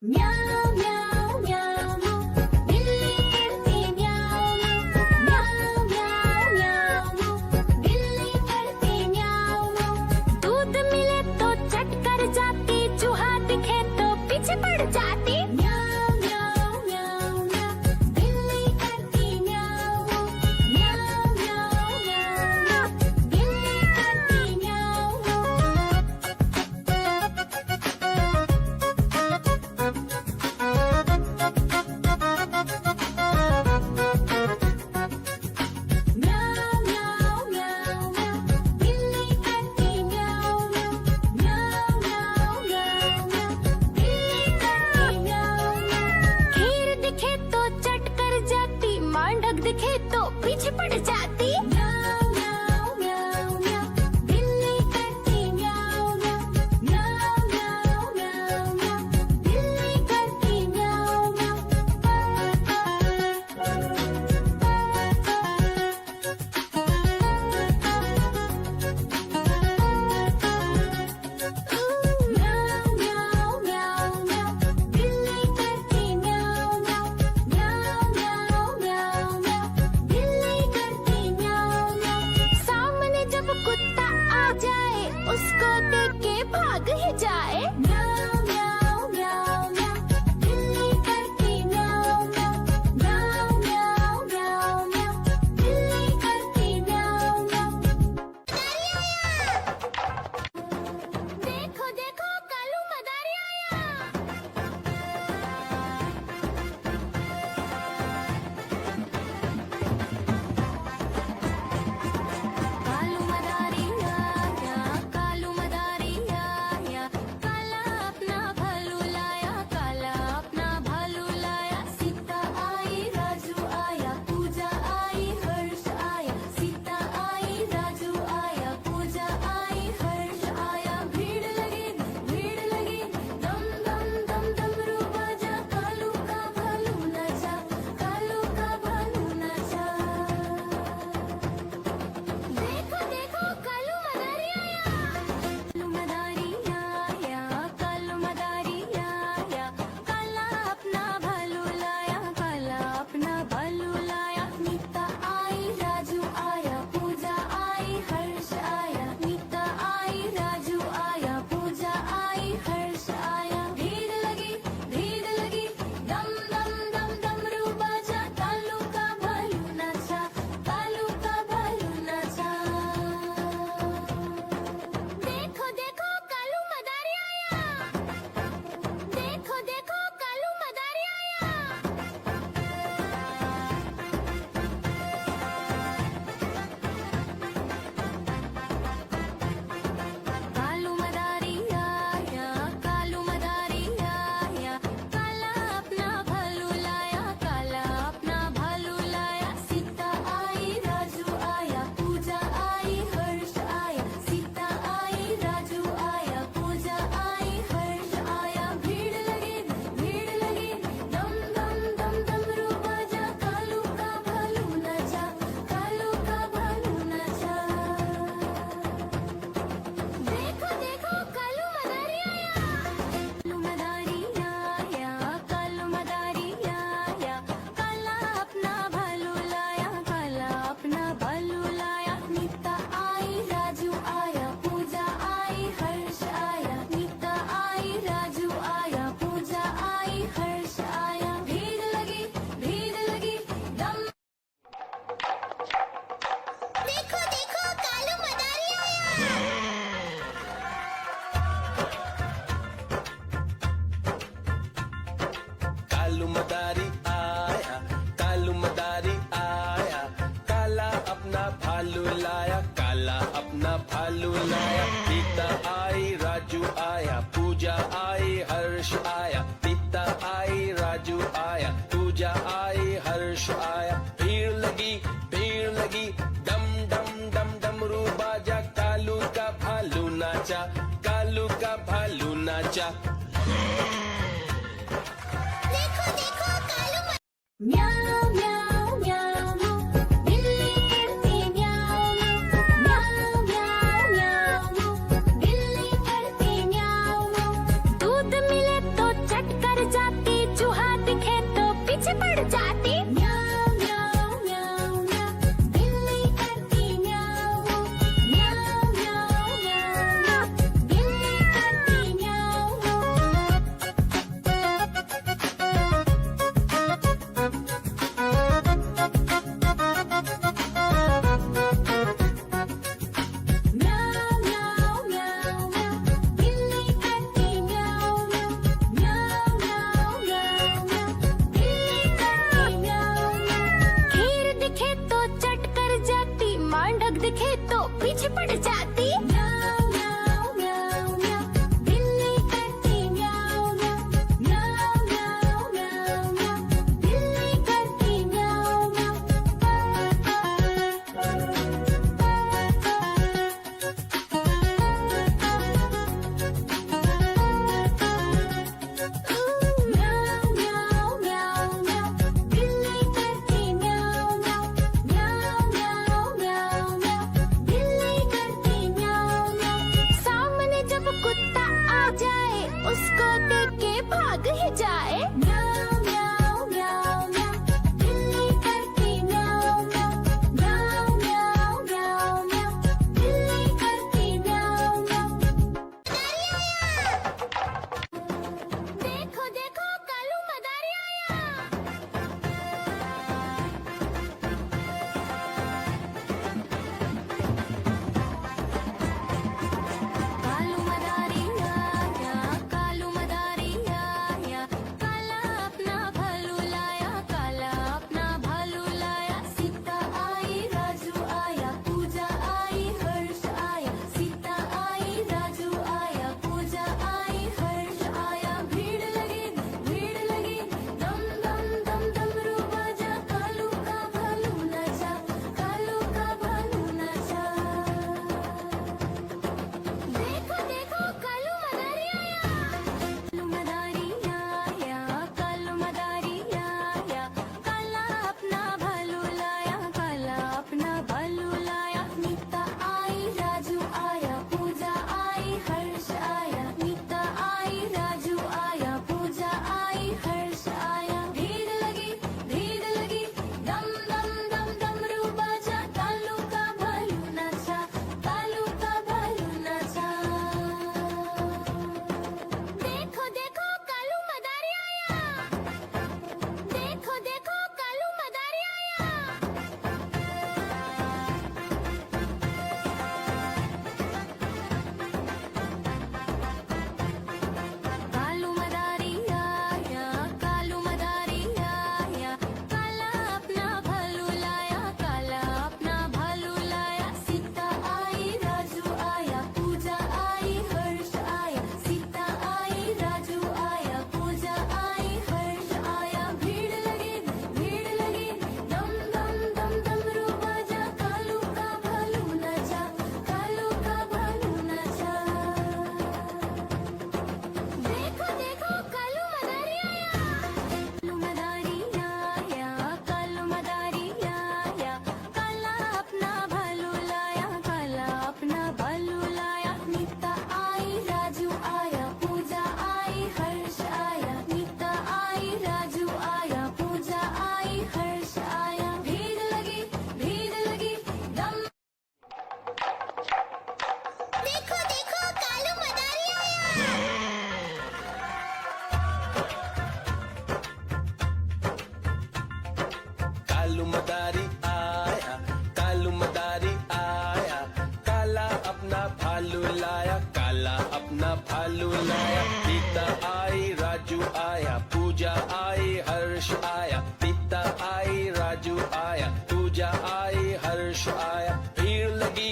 म्याऊं म्याऊं म्याऊं बिल्ली करती म्याऊं म्याऊं म्याऊं म्याऊं बिल्ली करती म्याऊं। दूध मिले तो चट कर जाती, चूहा दिखे तो पीछे पड़ जाती। म्याऊं म्याऊं म्याऊं म्याऊं बिल्ली करती म्याऊं म्याऊं म्याऊं म्याऊं बिल्ली करती म्याऊं। म्याऊं म्याऊं म्याऊं म्याऊं बिल्ली करती म्याऊं म्याऊं म्याऊं म्याऊं म्याऊं बिल्ली करती म्याऊं। खीर दिखे तो चट कर जाती, मांडक दिखे तो पीछे पड़ जाती। म्याऊं म्याऊं म्याऊं म्याऊं बिल्ली करती म्याऊं म्याऊं म्याऊं म्याऊं म्याऊं बिल्ली करती म्याऊं म्याऊं म्याऊं म्याऊं म्याऊं बिल्ली करती म्याऊं म्याऊं म्याऊं म्याऊं म्याऊं बिल्ली करती म्याऊं। सामने जब कुत्ता आ जाए, उसको देख के भाग ही जाए। म्याऊं म्याऊं म्याऊं म्याऊं बिल्ली करती म्याऊं म्याऊं म्याऊं म्याऊं म्याऊं बिल्ली करती म्याऊं। देखो देखो कालू मदारी आया। कालू मदारी आया, कालू मदारी आया, काला अपना भालू लाया, काला अपना भालू लाया। सीता आई राजू आया, पूजा आई हर्ष आया। सीता आई राजू आया, पूजा आई हर्ष आया। भीड़ लगी दम दम दम डमरू बाजा, कालू का भालू नाचा, कालू का भालू नाचा। देखो देखो कालू मदारी आया। कालू मदारी आया, कालू मदारी आया, काला अपना भालू लाया, काला अपना भालू लाया। नीता आई राजू आया, पूजा आई हर्ष आया। नीता आई राजू आया, पूजा आई हर्ष आया। भीड़ लगी दम दम दम डमरू बाजा, कालू का भालू नाचा, कालू का भालू नाचा। देखो देखो कालू मदारी आया। देखो देखो कालू मदारी आया। कालू मदारी आया, कालू मदारी आया, काला अपना भालू लाया, काला अपना भालू लाया। सीता आई राजू आया, पूजा आई हर्ष आया। सीता आई राजू आया, पूजा आई हर्ष आया। भीड़ लगी दम दम दम डमरू बाजा, कालू का भालू नाचा, कालू का भालू नाचा। देखो देखो कालू मदारी आया। कालू मदारी आया, कालू मदारी आया, काला अपना भालू लाया, काला अपना भालू लाया। नीता आई राजू आया, पूजा आई हर्ष आया। नीता आई राजू आया, पूजा आई हर्ष आया। भीड़ लगी दम। देखो देखो कालू मदारी आया। कालू मदारी आया, कालू मदारी आया, काला अपना भालू लाया, काला अपना भालू लाया। सीता आई राजू आया, पूजा आई हर्ष आया। सीता आई राजू आया, पूजा आई हर्ष आया। भीड़ लगी दम दम दम डमरू बाजा, कालू का भालू नाचा, कालू का भालू नाचा। देखो देखो कालू म्याऊं म्याऊं म्याऊं बिल्ली करती म्याऊं म्याऊं म्याऊं म्याऊं बिल्ली करती म्याऊं। दूध मिले तो चट कर भाग ही जाए। म्याऊ म्याऊ म्याऊ म्याऊ, बिल्ली करती म्याऊ म्याऊ। म्याऊ म्याऊ म्याऊ म्याऊ, बिल्ली करती म्याऊ म्याऊ। देखो देखो कालू मदारी आया। कालू मदारी आया, कालू मदारी आया, काला अपना भालू लाया, काला अपना भालू लाया। सीता आई, राजू आया, पूजा आई, हर्ष आया। सीता आई, राजू आया, पूजा आई, हर्ष आया। भीड़ लगी, दम दम दम डमरू बाजा, कालू का भालू नाचा, कालू का भालू नाचा। देखो देखो कालू मदारी आया। कालू मदारी आया, कालू मदारी आया, काला अपना भालू लाया, काला अपना भालू लाया। नीता आई, राजू आया, पूजा आई, हर्ष आया। नीता आई, राजू आया, पूजा आई, हर्ष आया। भीड़ लगी, दम दम दम डमरू बाजा, कालू का भालू नाचा, कालू का भालू नाचा। देखो देखो कालू मदारी आया। देखो देखो कालू मदारी आया। कालू मदारी आया, कालू मदारी आया, काला अपना भालू लाया, काला अपना भालू लाया। सीता आई, राजू आया, पूजा आई, हर्ष आया। सीता आई, राजू आया, पूजा आई, हर्ष आया। भीड़ लगी, दम दम दम डमरू बाजा, कालू का भालू नाचा, कालू का भालू नाचा। देखो देखो कालू मदारी आया। कालू मदारी आया, कालू मदारी आया, काला अपना भालू लाया, काला अपना भालू लाया। नीता आई, राजू आया, पूजा आई, हर्ष आया। नीता आई, राजू आया, पूजा आई, हर्ष आया। भीड़ लगी, दम। देखो देखो कालू मदारी आया। कालू मदारी आया, कालू मदारी आया, काला अपना भालू लाया, काला अपना भालू लाया। सीता आई, राजू आया, पूजा आई, हर्ष आया। सीता आई, राजू आया, पूजा आई, हर्ष आया। भीड़ लगी,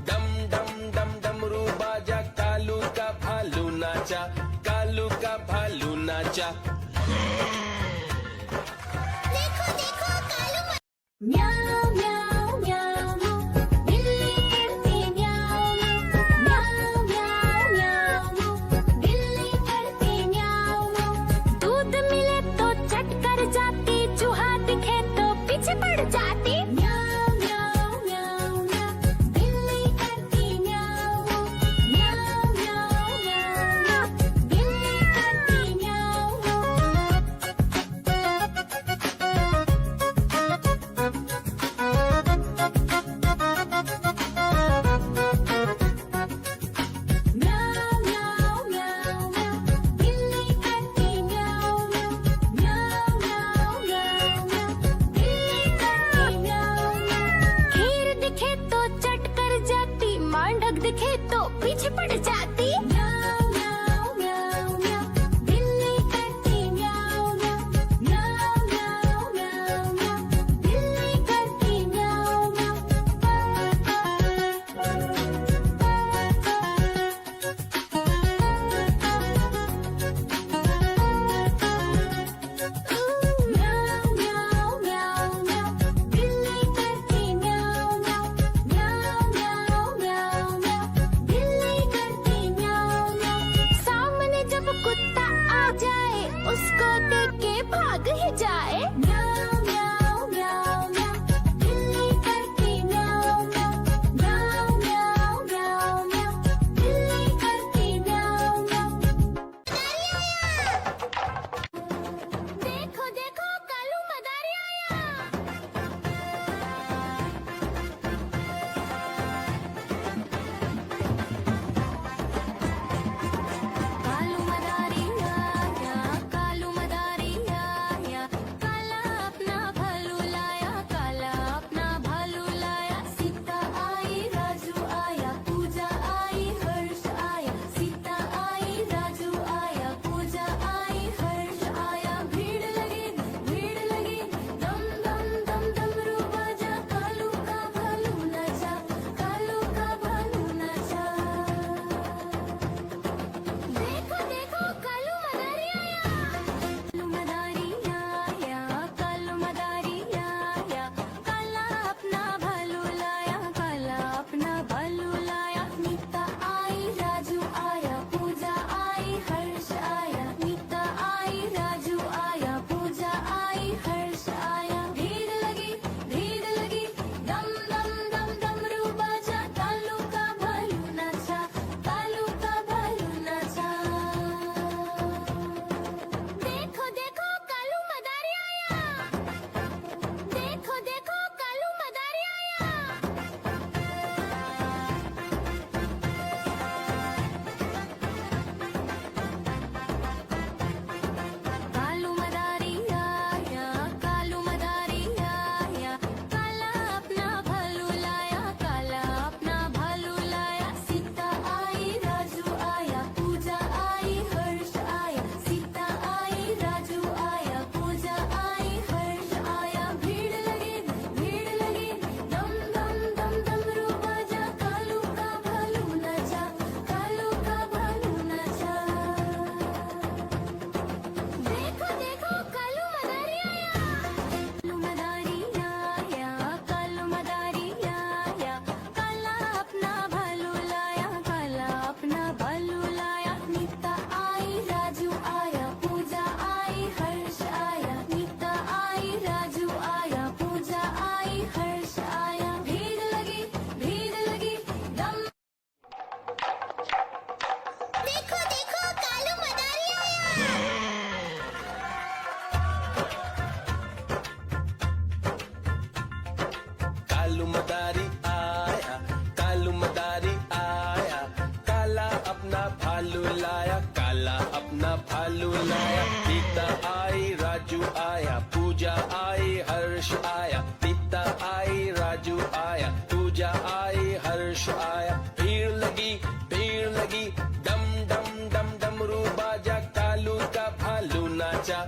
दम डम डम डमरू बाजा, कालू का भालू नाचा, कालू का भालू नाचा। देखो देखो कालू म्याऊ म्याऊ म्याऊ म्याऊ, बिल्ली करती म्याऊ म्याऊ। म्याऊ म्याऊ म्याऊ, बिल्ली करती म्याऊ म्याऊ। दूध मिले तो चट कर जाती, चूहा दिखे तो पीछे पड़ जाती। म्याऊ म्याऊ म्याऊ म्याऊ, बिल्ली करती म्याऊ म्याऊ। म्याऊ म्याऊ म्याऊ म्याऊ, बिल्ली करती म्याऊ म्याऊ। म्याऊ म्याऊ म्याऊ, बिल्ली करती म्याऊ म्याऊ। म्याऊ म्याऊ म्याऊ म्याऊ, बिल्ली करती म्याऊ म्याऊ। खीर दिखे तो चट कर जाती, मांडक दिखे तो पीछे पड़ जाती। म्याऊ म्याऊ म्याऊ म्याऊ, बिल्ली करती म्याऊ म्याऊ। म्याऊ म्याऊ म्याऊ म्याऊ, बिल्ली करती म्याऊ म्याऊ। म्याऊ म्याऊ म्याऊ म्याऊ, बिल्ली करती म्याऊ म्याऊ। म्याऊ म्याऊ म्याऊ म्याऊ, बिल्ली करती म्याऊ म्याऊ। सामने जब कुत्ता आ जाए, उसको देख के भाग ही जाए। म्याऊ म्याऊ म्याऊ म्याऊ, बिल्ली करती म्याऊ म्याऊ। म्याऊ म्याऊ म्याऊ म्याऊ, बिल्ली करती म्याऊ म्याऊ। लाया सीता आई राजू आया पूजा आई हर्ष आया सीता आई राजू आया पूजा आई हर्ष आया भीड़ लगी डम डम डम डमरू बाजा कालू का भालू नाचा